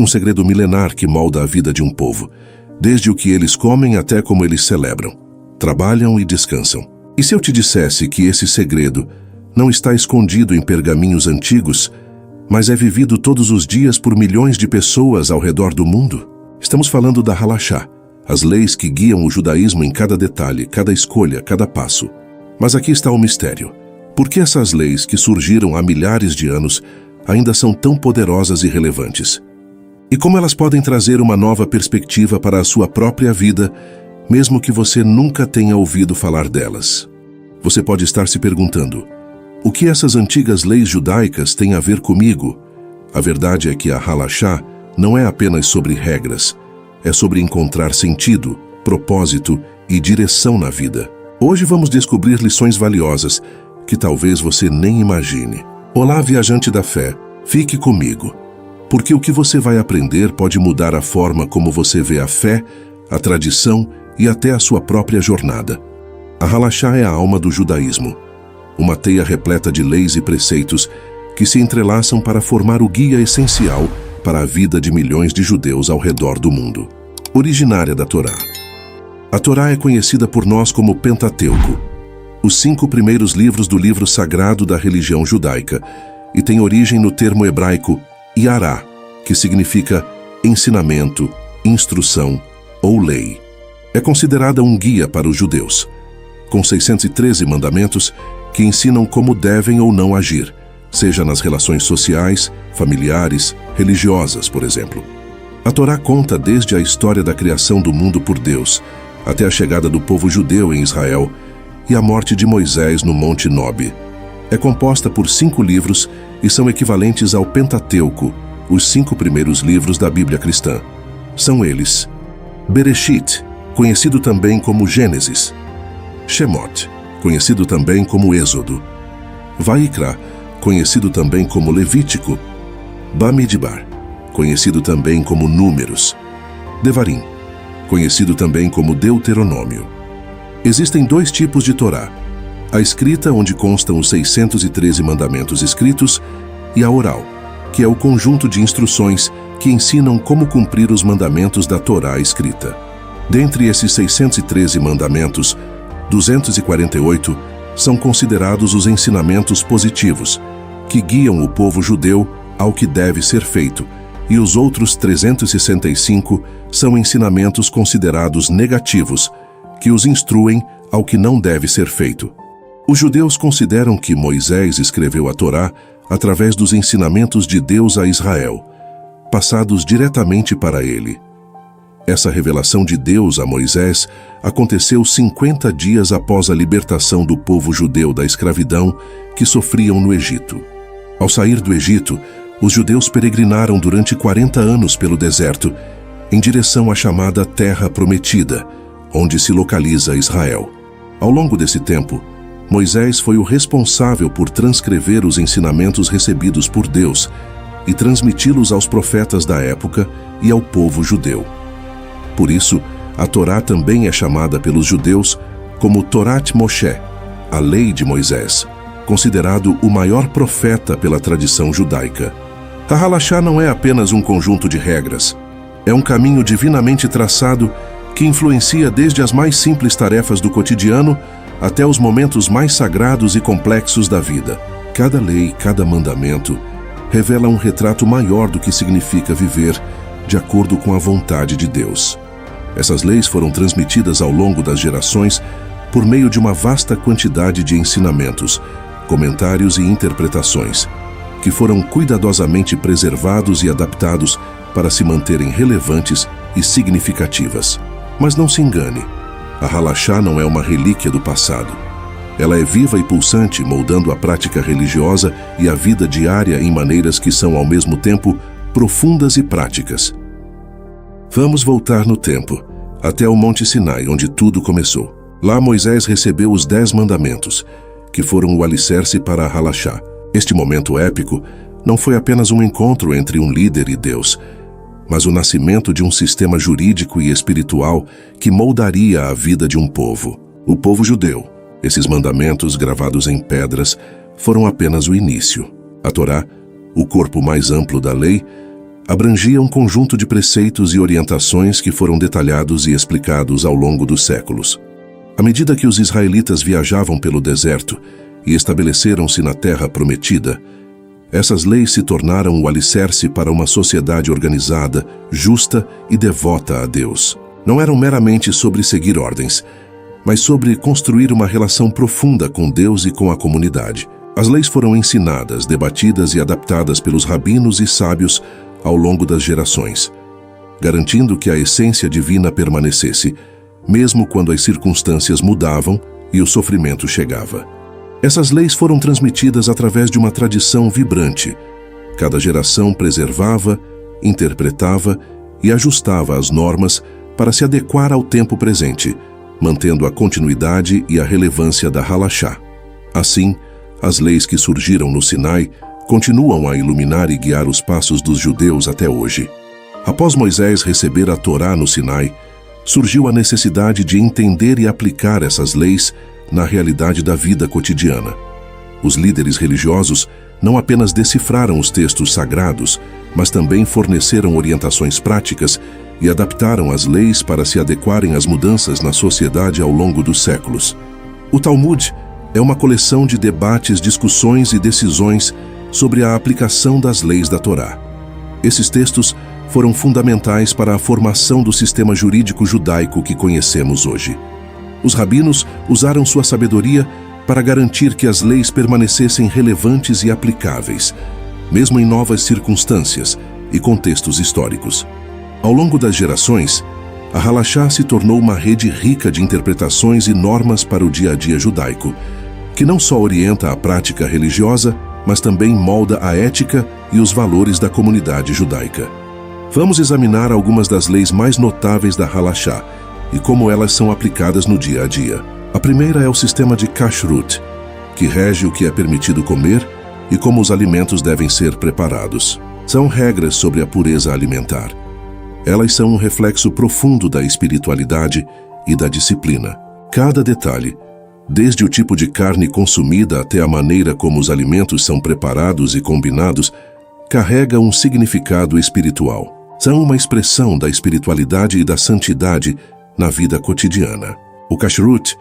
Um segredo milenar que molda a vida de um povo, desde o que eles comem até como eles celebram, trabalham e descansam. E se eu te dissesse que esse segredo não está escondido em pergaminhos antigos, mas é vivido todos os dias por milhões de pessoas ao redor do mundo? Estamos falando da Halachá, as leis que guiam o judaísmo em cada detalhe, cada escolha, cada passo. Mas aqui está o mistério. Por que essas leis que surgiram há milhares de anos ainda são tão poderosas e relevantes? E como elas podem trazer uma nova perspectiva para a sua própria vida, mesmo que você nunca tenha ouvido falar delas? Você pode estar se perguntando: o que essas antigas leis judaicas têm a ver comigo? A verdade é que a Halachá não é apenas sobre regras, é sobre encontrar sentido, propósito e direção na vida. Hoje vamos descobrir lições valiosas que talvez você nem imagine. Olá, viajante da fé, fique comigo, porque o que você vai aprender pode mudar a forma como você vê a fé, a tradição e até a sua própria jornada. A Halachá é a alma do judaísmo, uma teia repleta de leis e preceitos que se entrelaçam para formar o guia essencial para a vida de milhões de judeus ao redor do mundo. Originária da Torá. A Torá é conhecida por nós como Pentateuco, os 5 primeiros livros do livro sagrado da religião judaica, e tem origem no termo hebraico Yará, que significa ensinamento, instrução ou lei. É considerada um guia para os judeus, com 613 mandamentos que ensinam como devem ou não agir, seja nas relações sociais, familiares, religiosas, por exemplo. A Torá conta desde a história da criação do mundo por Deus, até a chegada do povo judeu em Israel e a morte de Moisés no Monte Nob. É composta por 5 livros e são equivalentes ao Pentateuco, os 5 primeiros livros da Bíblia cristã. São eles: Bereshit, conhecido também como Gênesis; Shemot, conhecido também como Êxodo; Vaikra, conhecido também como Levítico; Bamidbar, conhecido também como Números; Devarim, conhecido também como Deuteronômio. Existem 2 tipos de Torá: a escrita, onde constam os 613 mandamentos escritos, e a oral, que é o conjunto de instruções que ensinam como cumprir os mandamentos da Torá escrita. Dentre esses 613 mandamentos, 248 são considerados os ensinamentos positivos, que guiam o povo judeu ao que deve ser feito, e os outros 365 são ensinamentos considerados negativos, que os instruem ao que não deve ser feito. Os judeus consideram que Moisés escreveu a Torá através dos ensinamentos de Deus a Israel, passados diretamente para ele. Essa revelação de Deus a Moisés aconteceu 50 dias após a libertação do povo judeu da escravidão que sofriam no Egito. Ao sair do Egito, os judeus peregrinaram durante 40 anos pelo deserto, em direção à chamada Terra Prometida, onde se localiza Israel. Ao longo desse tempo, Moisés foi o responsável por transcrever os ensinamentos recebidos por Deus e transmiti-los aos profetas da época e ao povo judeu. Por isso, a Torá também é chamada pelos judeus como Torat Moshe, a lei de Moisés, considerado o maior profeta pela tradição judaica. A Halachá não é apenas um conjunto de regras, é um caminho divinamente traçado que influencia desde as mais simples tarefas do cotidiano até os momentos mais sagrados e complexos da vida. Cada lei, cada mandamento, revela um retrato maior do que significa viver de acordo com a vontade de Deus. Essas leis foram transmitidas ao longo das gerações por meio de uma vasta quantidade de ensinamentos, comentários e interpretações, que foram cuidadosamente preservados e adaptados para se manterem relevantes e significativas. Mas não se engane, a Halachá não é uma relíquia do passado. Ela é viva e pulsante, moldando a prática religiosa e a vida diária em maneiras que são, ao mesmo tempo, profundas e práticas. Vamos voltar no tempo, até o Monte Sinai, onde tudo começou. Lá Moisés recebeu os 10 mandamentos, que foram o alicerce para a Halachá. Este momento épico não foi apenas um encontro entre um líder e Deus, mas o nascimento de um sistema jurídico e espiritual que moldaria a vida de um povo, o povo judeu. Esses mandamentos, gravados em pedras, foram apenas o início. A Torá, o corpo mais amplo da lei, abrangia um conjunto de preceitos e orientações que foram detalhados e explicados ao longo dos séculos. À medida que os israelitas viajavam pelo deserto e estabeleceram-se na terra prometida, essas leis se tornaram o alicerce para uma sociedade organizada, justa e devota a Deus. Não eram meramente sobre seguir ordens, mas sobre construir uma relação profunda com Deus e com a comunidade. As leis foram ensinadas, debatidas e adaptadas pelos rabinos e sábios ao longo das gerações, garantindo que a essência divina permanecesse, mesmo quando as circunstâncias mudavam e o sofrimento chegava. Essas leis foram transmitidas através de uma tradição vibrante. Cada geração preservava, interpretava e ajustava as normas para se adequar ao tempo presente, mantendo a continuidade e a relevância da Halachá. Assim, as leis que surgiram no Sinai continuam a iluminar e guiar os passos dos judeus até hoje. Após Moisés receber a Torá no Sinai, surgiu a necessidade de entender e aplicar essas leis na realidade da vida cotidiana. Os líderes religiosos não apenas decifraram os textos sagrados, mas também forneceram orientações práticas e adaptaram as leis para se adequarem às mudanças na sociedade ao longo dos séculos. O Talmud é uma coleção de debates, discussões e decisões sobre a aplicação das leis da Torá. Esses textos foram fundamentais para a formação do sistema jurídico judaico que conhecemos hoje. Os rabinos usaram sua sabedoria para garantir que as leis permanecessem relevantes e aplicáveis, mesmo em novas circunstâncias e contextos históricos. Ao longo das gerações, a Halachá se tornou uma rede rica de interpretações e normas para o dia a dia judaico, que não só orienta a prática religiosa, mas também molda a ética e os valores da comunidade judaica. Vamos examinar algumas das leis mais notáveis da Halachá e como elas são aplicadas no dia a dia. A primeira é o sistema de Kashrut, que rege o que é permitido comer e como os alimentos devem ser preparados. São regras sobre a pureza alimentar. Elas são um reflexo profundo da espiritualidade e da disciplina. Cada detalhe, desde o tipo de carne consumida até a maneira como os alimentos são preparados e combinados, carrega um significado espiritual. São uma expressão da espiritualidade e da santidade na vida cotidiana. O Kashrut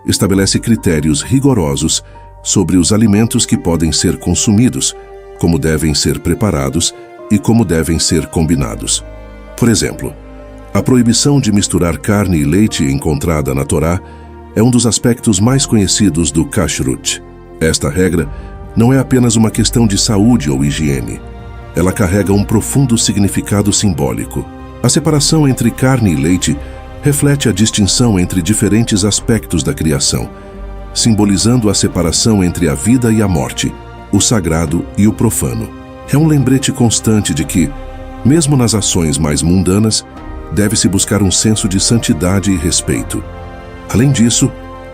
estabelece critérios rigorosos sobre os alimentos que podem ser consumidos, como devem ser preparados e como devem ser combinados. Por exemplo, a proibição de misturar carne e leite encontrada na Torá é um dos aspectos mais conhecidos do Kashrut. Esta regra não é apenas uma questão de saúde ou higiene. Ela carrega um profundo significado simbólico. A separação entre carne e leite reflete a distinção entre diferentes aspectos da criação, simbolizando a separação entre a vida e a morte, o sagrado e o profano. É um lembrete constante de que, mesmo nas ações mais mundanas, deve-se buscar um senso de santidade e respeito. Além disso,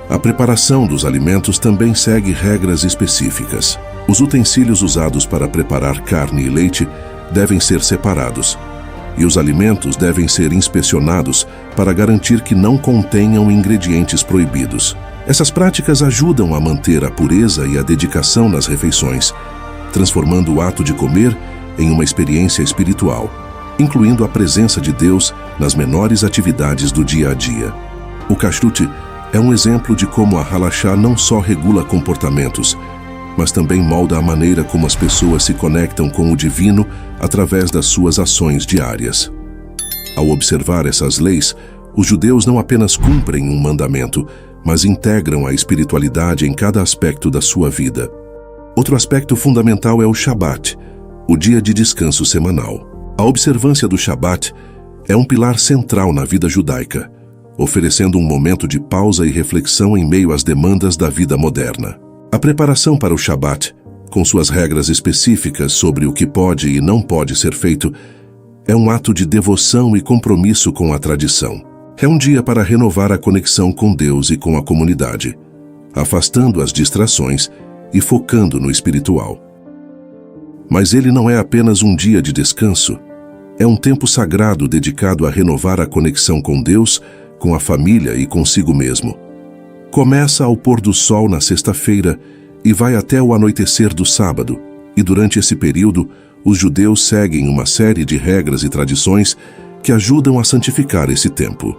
a preparação dos alimentos também segue regras específicas. Os utensílios usados para preparar carne e leite devem ser separados, e os alimentos devem ser inspecionados para garantir que não contenham ingredientes proibidos. Essas práticas ajudam a manter a pureza e a dedicação nas refeições, transformando o ato de comer em uma experiência espiritual, incluindo a presença de Deus nas menores atividades do dia a dia. O Kashrut é um exemplo de como a Halachá não só regula comportamentos, mas também molda a maneira como as pessoas se conectam com o divino através das suas ações diárias. Ao observar essas leis, os judeus não apenas cumprem um mandamento, mas integram a espiritualidade em cada aspecto da sua vida. Outro aspecto fundamental é o Shabat, o dia de descanso semanal. A observância do Shabat é um pilar central na vida judaica, oferecendo um momento de pausa e reflexão em meio às demandas da vida moderna. A preparação para o Shabat, com suas regras específicas sobre o que pode e não pode ser feito, é um ato de devoção e compromisso com a tradição. É um dia para renovar a conexão com Deus e com a comunidade, afastando as distrações e focando no espiritual. Mas ele não é apenas um dia de descanso, é um tempo sagrado dedicado a renovar a conexão com Deus, com a família e consigo mesmo. Começa ao pôr do sol na sexta-feira e vai até o anoitecer do sábado, e durante esse período, os judeus seguem uma série de regras e tradições que ajudam a santificar esse tempo.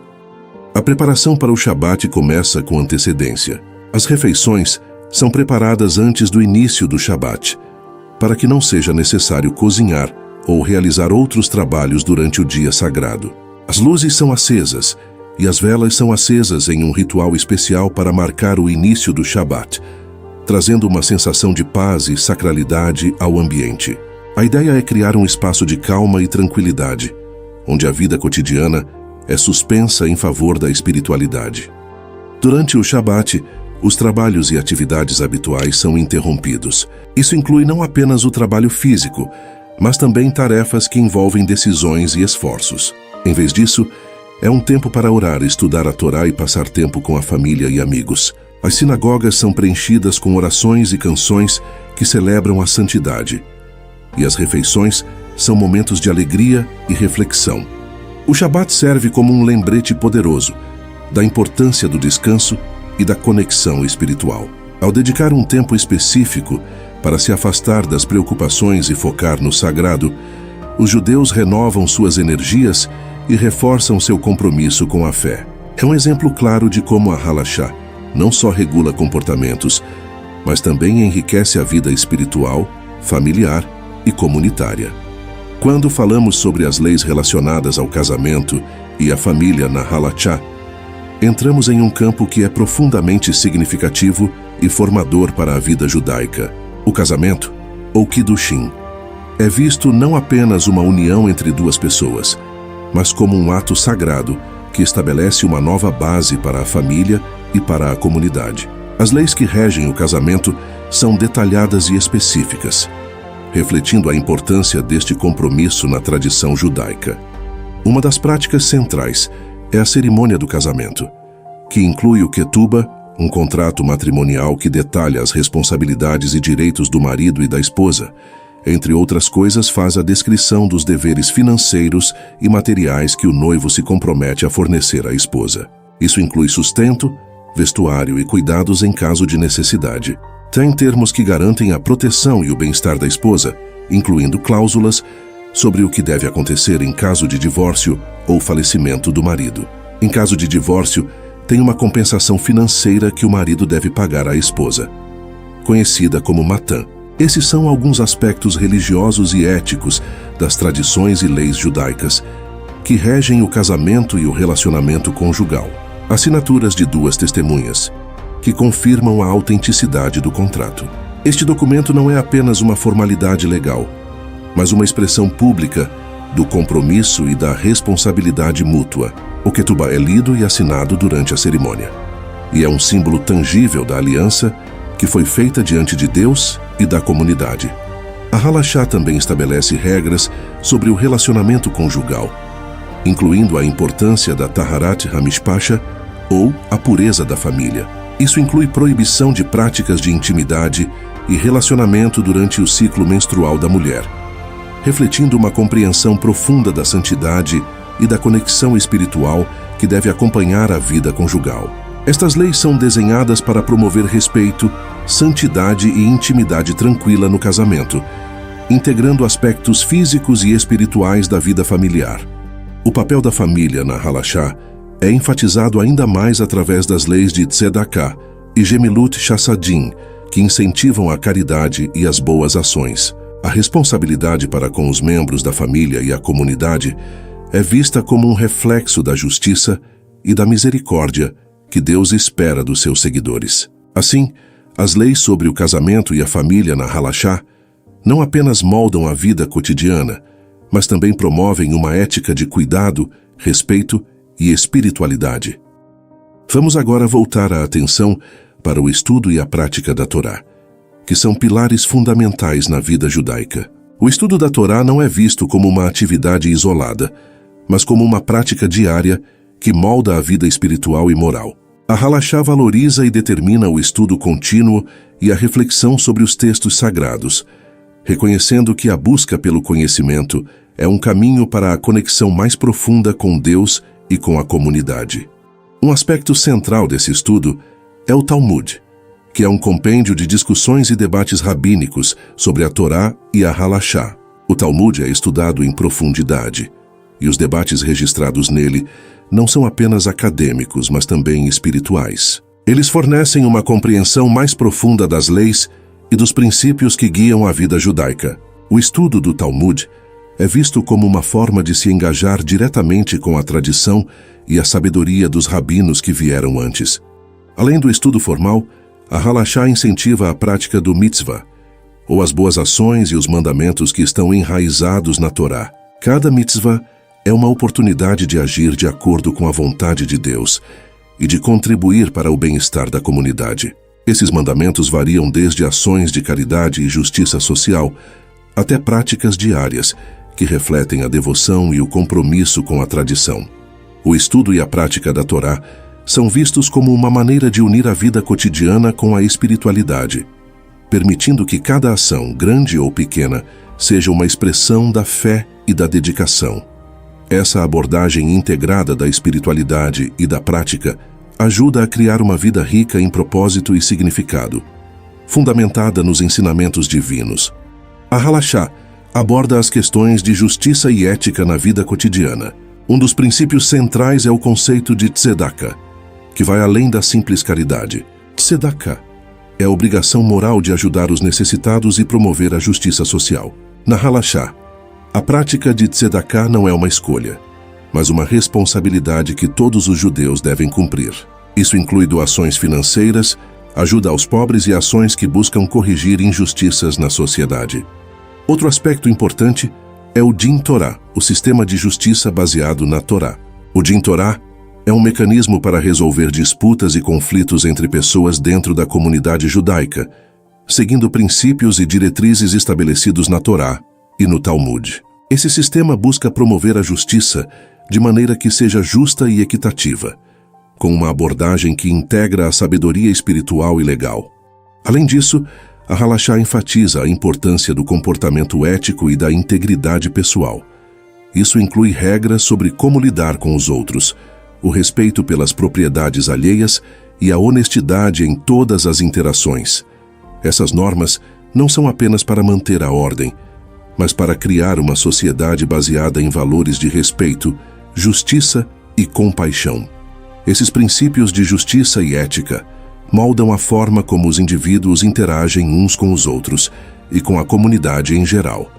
A preparação para o Shabat começa com antecedência. As refeições são preparadas antes do início do Shabat, para que não seja necessário cozinhar ou realizar outros trabalhos durante o dia sagrado. As luzes são acesas e as velas são acesas em um ritual especial para marcar o início do Shabat, trazendo uma sensação de paz e sacralidade ao ambiente. A ideia é criar um espaço de calma e tranquilidade, onde a vida cotidiana é suspensa em favor da espiritualidade. Durante o Shabat, os trabalhos e atividades habituais são interrompidos. Isso inclui não apenas o trabalho físico, mas também tarefas que envolvem decisões e esforços. Em vez disso, é um tempo para orar, estudar a Torá e passar tempo com a família e amigos. As sinagogas são preenchidas com orações e canções que celebram a santidade. E as refeições são momentos de alegria e reflexão. O Shabat serve como um lembrete poderoso da importância do descanso e da conexão espiritual. Ao dedicar um tempo específico para se afastar das preocupações e focar no sagrado, os judeus renovam suas energias e reforçam seu compromisso com a fé. É um exemplo claro de como a Halachá não só regula comportamentos, mas também enriquece a vida espiritual, familiar e comunitária. Quando falamos sobre as leis relacionadas ao casamento e à família na Halachá, entramos em um campo que é profundamente significativo e formador para a vida judaica. O casamento, ou Kiddushin, é visto não apenas uma união entre duas pessoas, mas como um ato sagrado que estabelece uma nova base para a família e para a comunidade. As leis que regem o casamento são detalhadas e específicas, refletindo a importância deste compromisso na tradição judaica. Uma das práticas centrais é a cerimônia do casamento, que inclui o Ketubah, um contrato matrimonial que detalha as responsabilidades e direitos do marido e da esposa. Entre outras coisas, faz a descrição dos deveres financeiros e materiais que o noivo se compromete a fornecer à esposa. Isso inclui sustento, vestuário e cuidados em caso de necessidade. Tem termos que garantem a proteção e o bem-estar da esposa, incluindo cláusulas sobre o que deve acontecer em caso de divórcio ou falecimento do marido. Em caso de divórcio, tem uma compensação financeira que o marido deve pagar à esposa, conhecida como matã. Esses são alguns aspectos religiosos e éticos das tradições e leis judaicas que regem o casamento e o relacionamento conjugal. Assinaturas de duas testemunhas, que confirmam a autenticidade do contrato. Este documento não é apenas uma formalidade legal, mas uma expressão pública do compromisso e da responsabilidade mútua. O Ketubah é lido e assinado durante a cerimônia, e é um símbolo tangível da aliança que foi feita diante de Deus e da comunidade. A Halachá também estabelece regras sobre o relacionamento conjugal, incluindo a importância da Taharat HaMishpasha, ou a pureza da família. Isso inclui proibição de práticas de intimidade e relacionamento durante o ciclo menstrual da mulher, refletindo uma compreensão profunda da santidade e da conexão espiritual que deve acompanhar a vida conjugal. Estas leis são desenhadas para promover respeito, santidade e intimidade tranquila no casamento, integrando aspectos físicos e espirituais da vida familiar. O papel da família na Halachá é enfatizado ainda mais através das leis de Tzedakah e Gemilut Chassadim, que incentivam a caridade e as boas ações. A responsabilidade para com os membros da família e a comunidade é vista como um reflexo da justiça e da misericórdia que Deus espera dos seus seguidores. Assim, as leis sobre o casamento e a família na Halachá não apenas moldam a vida cotidiana, mas também promovem uma ética de cuidado, respeito e espiritualidade. Vamos agora voltar a atenção para o estudo e a prática da Torá, que são pilares fundamentais na vida judaica. O estudo da Torá não é visto como uma atividade isolada, mas como uma prática diária que molda a vida espiritual e moral. A Halachá valoriza e determina o estudo contínuo e a reflexão sobre os textos sagrados, reconhecendo que a busca pelo conhecimento é um caminho para a conexão mais profunda com Deus e com a comunidade. Um aspecto central desse estudo é o Talmud, que é um compêndio de discussões e debates rabínicos sobre a Torá e a Halachá. O Talmud é estudado em profundidade, e os debates registrados nele não são apenas acadêmicos, mas também espirituais. Eles fornecem uma compreensão mais profunda das leis e dos princípios que guiam a vida judaica. O estudo do Talmud é visto como uma forma de se engajar diretamente com a tradição e a sabedoria dos rabinos que vieram antes. Além do estudo formal, a Halachá incentiva a prática do mitzvah, ou as boas ações e os mandamentos que estão enraizados na Torá. Cada mitzvah é uma oportunidade de agir de acordo com a vontade de Deus e de contribuir para o bem-estar da comunidade. Esses mandamentos variam desde ações de caridade e justiça social até práticas diárias que refletem a devoção e o compromisso com a tradição. O estudo e a prática da Torá são vistos como uma maneira de unir a vida cotidiana com a espiritualidade, permitindo que cada ação, grande ou pequena, seja uma expressão da fé e da dedicação. Essa abordagem integrada da espiritualidade e da prática ajuda a criar uma vida rica em propósito e significado, fundamentada nos ensinamentos divinos. A Halachá aborda as questões de justiça e ética na vida cotidiana. Um dos princípios centrais é o conceito de tzedakah, que vai além da simples caridade. Tzedakah é a obrigação moral de ajudar os necessitados e promover a justiça social. Na Halachá, a prática de tzedakah não é uma escolha, mas uma responsabilidade que todos os judeus devem cumprir. Isso inclui doações financeiras, ajuda aos pobres e ações que buscam corrigir injustiças na sociedade. Outro aspecto importante é o Din Torah, o sistema de justiça baseado na Torá. O Din Torah é um mecanismo para resolver disputas e conflitos entre pessoas dentro da comunidade judaica, seguindo princípios e diretrizes estabelecidos na Torá e no Talmud. Esse sistema busca promover a justiça de maneira que seja justa e equitativa, com uma abordagem que integra a sabedoria espiritual e legal. Além disso, a Halachá enfatiza a importância do comportamento ético e da integridade pessoal. Isso inclui regras sobre como lidar com os outros, o respeito pelas propriedades alheias e a honestidade em todas as interações. Essas normas não são apenas para manter a ordem, mas para criar uma sociedade baseada em valores de respeito, justiça e compaixão. Esses princípios de justiça e ética moldam a forma como os indivíduos interagem uns com os outros e com a comunidade em geral.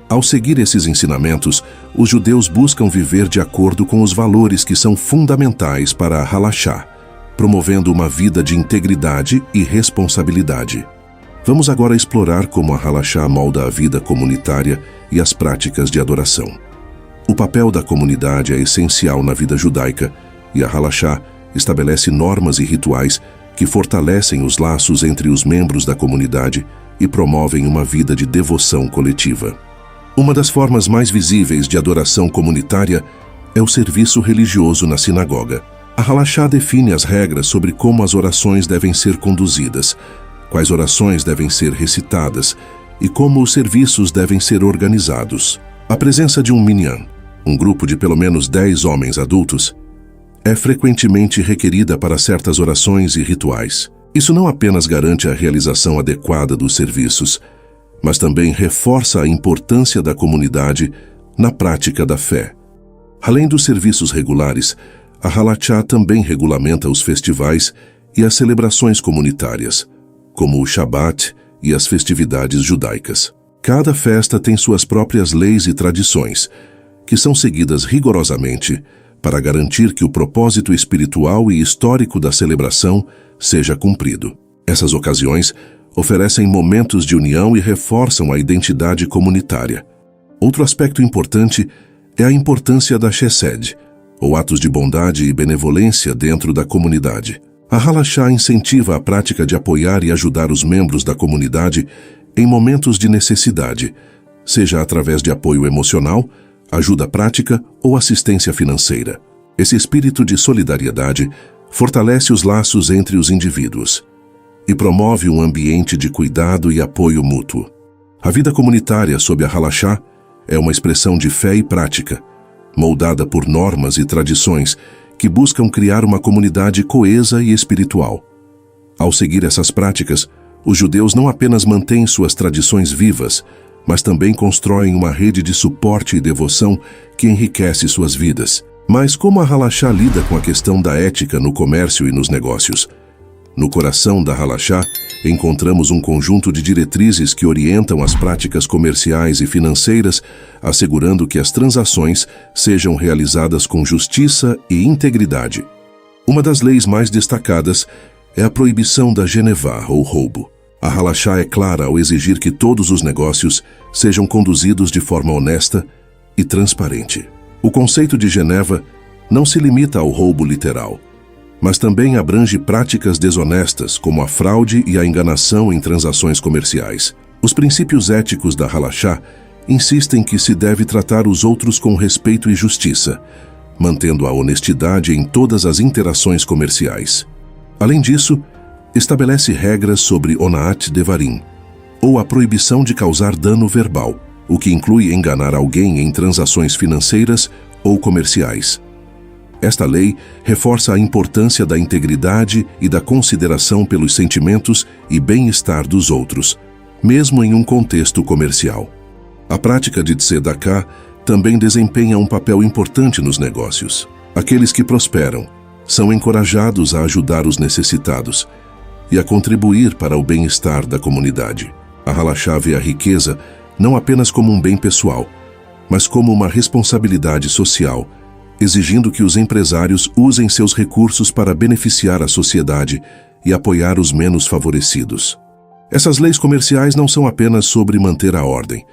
Ao seguir esses ensinamentos, os judeus buscam viver de acordo com os valores que são fundamentais para a Halachá, promovendo uma vida de integridade e responsabilidade. Vamos agora explorar como a Halachá molda a vida comunitária e as práticas de adoração. O papel da comunidade é essencial na vida judaica e a Halachá estabelece normas e rituais que fortalecem os laços entre os membros da comunidade e promovem uma vida de devoção coletiva. Uma das formas mais visíveis de adoração comunitária é o serviço religioso na sinagoga. A Halachá define as regras sobre como as orações devem ser conduzidas, quais orações devem ser recitadas e como os serviços devem ser organizados. A presença de um minyan, um grupo de pelo menos 10 homens adultos, é frequentemente requerida para certas orações e rituais. Isso não apenas garante a realização adequada dos serviços, mas também reforça a importância da comunidade na prática da fé. Além dos serviços regulares, a Halachá também regulamenta os festivais e as celebrações comunitárias, como o Shabat e as festividades judaicas. Cada festa tem suas próprias leis e tradições, que são seguidas rigorosamente para garantir que o propósito espiritual e histórico da celebração seja cumprido. Essas ocasiões oferecem momentos de união e reforçam a identidade comunitária. Outro aspecto importante é a importância da chesed, ou atos de bondade e benevolência dentro da comunidade. A Halachá incentiva a prática de apoiar e ajudar os membros da comunidade em momentos de necessidade, seja através de apoio emocional, ajuda prática ou assistência financeira. Esse espírito de solidariedade fortalece os laços entre os indivíduos e promove um ambiente de cuidado e apoio mútuo. A vida comunitária sob a Halachá é uma expressão de fé e prática, moldada por normas e tradições que buscam criar uma comunidade coesa e espiritual. Ao seguir essas práticas, os judeus não apenas mantêm suas tradições vivas, mas também constroem uma rede de suporte e devoção que enriquece suas vidas. Mas como a Halachá lida com a questão da ética no comércio e nos negócios? No coração da Halachá, encontramos um conjunto de diretrizes que orientam as práticas comerciais e financeiras, assegurando que as transações sejam realizadas com justiça e integridade. Uma das leis mais destacadas é a proibição da genevá, ou roubo. A Halachá é clara ao exigir que todos os negócios sejam conduzidos de forma honesta e transparente. O conceito de Geneva não se limita ao roubo literal, mas também abrange práticas desonestas, como a fraude e a enganação em transações comerciais. Os princípios éticos da Halachá insistem que se deve tratar os outros com respeito e justiça, mantendo a honestidade em todas as interações comerciais. Além disso, estabelece regras sobre Onaat Devarim, ou a proibição de causar dano verbal, o que inclui enganar alguém em transações financeiras ou comerciais. Esta lei reforça a importância da integridade e da consideração pelos sentimentos e bem-estar dos outros, mesmo em um contexto comercial. A prática de Tzedakah também desempenha um papel importante nos negócios. Aqueles que prosperam são encorajados a ajudar os necessitados e a contribuir para o bem-estar da comunidade. A Halachá vê a riqueza não apenas como um bem pessoal, mas como uma responsabilidade social, exigindo que os empresários usem seus recursos para beneficiar a sociedade e apoiar os menos favorecidos. Essas leis comerciais não são apenas sobre manter a ordem,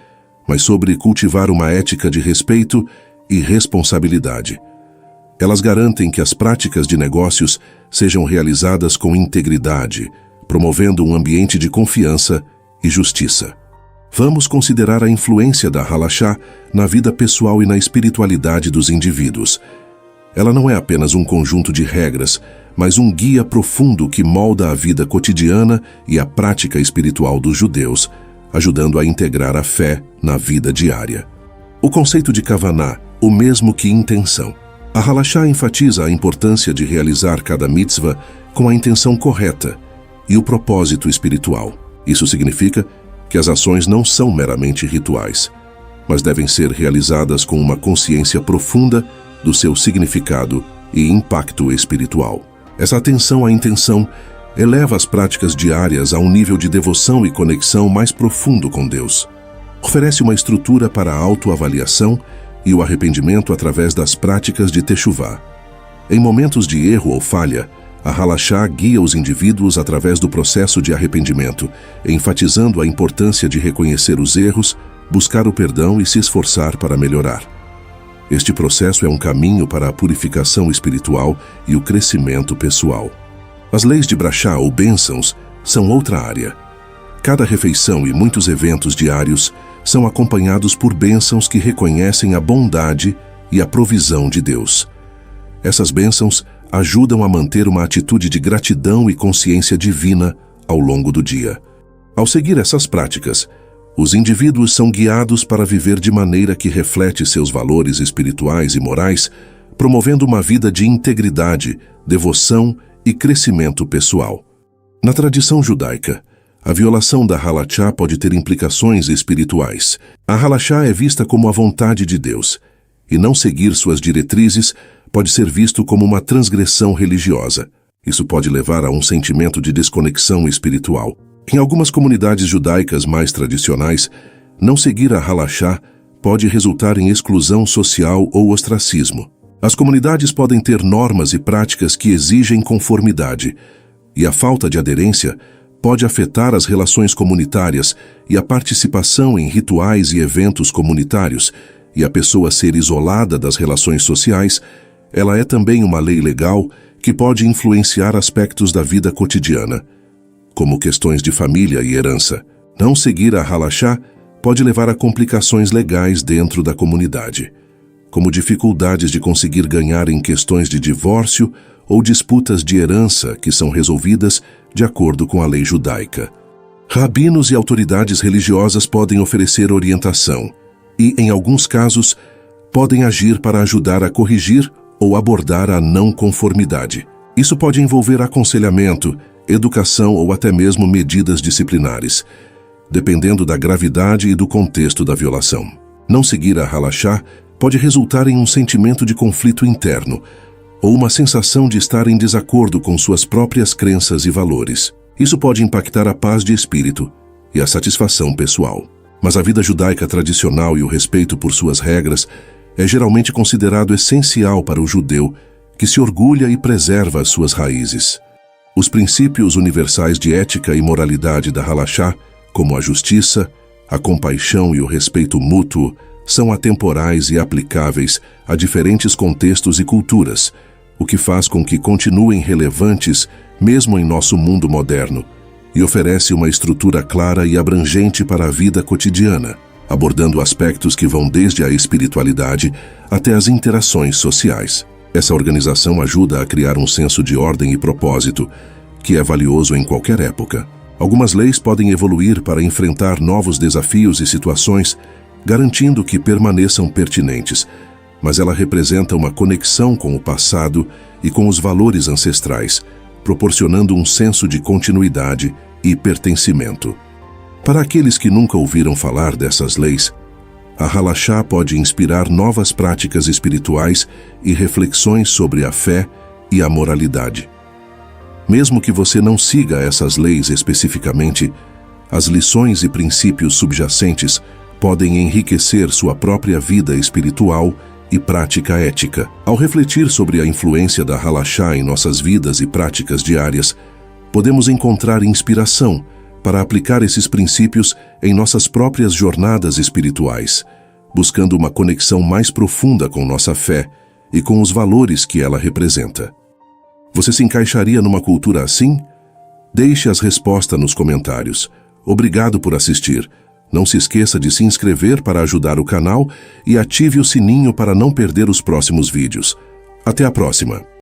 mas sobre cultivar uma ética de respeito e responsabilidade. Elas garantem que as práticas de negócios sejam realizadas com integridade, promovendo um ambiente de confiança e justiça. Vamos considerar a influência da Halachá na vida pessoal e na espiritualidade dos indivíduos. Ela não é apenas um conjunto de regras, mas um guia profundo que molda a vida cotidiana e a prática espiritual dos judeus, ajudando a integrar a fé na vida diária. O conceito de Kavaná, o mesmo que intenção. A Halachá enfatiza a importância de realizar cada mitzvah com a intenção correta e o propósito espiritual. Isso significa que as ações não são meramente rituais, mas devem ser realizadas com uma consciência profunda do seu significado e impacto espiritual. Essa atenção à intenção eleva as práticas diárias a um nível de devoção e conexão mais profundo com Deus. Oferece uma estrutura para a autoavaliação e o arrependimento através das práticas de Teshuvá. Em momentos de erro ou falha, a Halachá guia os indivíduos através do processo de arrependimento, enfatizando a importância de reconhecer os erros, buscar o perdão e se esforçar para melhorar. Este processo é um caminho para a purificação espiritual e o crescimento pessoal. As leis de Brachá ou bênçãos são outra área. Cada refeição e muitos eventos diários são acompanhados por bênçãos que reconhecem a bondade e a provisão de Deus. Essas bênçãos ajudam a manter uma atitude de gratidão e consciência divina ao longo do dia. Ao seguir essas práticas, os indivíduos são guiados para viver de maneira que reflete seus valores espirituais e morais, promovendo uma vida de integridade, devoção e crescimento pessoal. Na tradição judaica, a violação da Halachá pode ter implicações espirituais. A Halachá é vista como a vontade de Deus, e não seguir suas diretrizes pode ser visto como uma transgressão religiosa. Isso pode levar a um sentimento de desconexão espiritual. Em algumas comunidades judaicas mais tradicionais, não seguir a Halachá pode resultar em exclusão social ou ostracismo. As comunidades podem ter normas e práticas que exigem conformidade, e a falta de aderência pode afetar as relações comunitárias e a participação em rituais e eventos comunitários, e a pessoa ser isolada das relações sociais. Ela é também uma lei legal que pode influenciar aspectos da vida cotidiana, como questões de família e herança. Não seguir a Halachá pode levar a complicações legais dentro da comunidade, como dificuldades de conseguir ganhar em questões de divórcio ou disputas de herança que são resolvidas de acordo com a lei judaica. Rabinos e autoridades religiosas podem oferecer orientação e, em alguns casos, podem agir para ajudar a corrigir ou abordar a não conformidade. Isso pode envolver aconselhamento, educação ou até mesmo medidas disciplinares. dependendo da gravidade e do contexto da violação. Não seguir a halachá pode resultar em um sentimento de conflito interno ou uma sensação de estar em desacordo com suas próprias crenças e valores. Isso pode impactar a paz de espírito e a satisfação pessoal. Mas a vida judaica tradicional e o respeito por suas regras é geralmente considerado essencial para o judeu que se orgulha e preserva as suas raízes. Os princípios universais de ética e moralidade da halachá, como a justiça, a compaixão e o respeito mútuo, são atemporais e aplicáveis a diferentes contextos e culturas, o que faz com que continuem relevantes mesmo em nosso mundo moderno, e oferece uma estrutura clara e abrangente para a vida cotidiana, abordando aspectos que vão desde a espiritualidade até as interações sociais. Essa organização ajuda a criar um senso de ordem e propósito, que é valioso em qualquer época. Algumas leis podem evoluir para enfrentar novos desafios e situações, garantindo que permaneçam pertinentes, mas ela representa uma conexão com o passado e com os valores ancestrais, proporcionando um senso de continuidade e pertencimento. Para aqueles que nunca ouviram falar dessas leis, a halachá pode inspirar novas práticas espirituais e reflexões sobre a fé e a moralidade. Mesmo que você não siga essas leis especificamente, as lições e princípios subjacentes podem enriquecer sua própria vida espiritual e prática ética. Ao refletir sobre a influência da halachá em nossas vidas e práticas diárias, podemos encontrar inspiração para aplicar esses princípios em nossas próprias jornadas espirituais, buscando uma conexão mais profunda com nossa fé e com os valores que ela representa. Você se encaixaria numa cultura assim? Deixe as respostas nos comentários. Obrigado por assistir. Não se esqueça de se inscrever para ajudar o canal e ative o sininho para não perder os próximos vídeos. Até a próxima!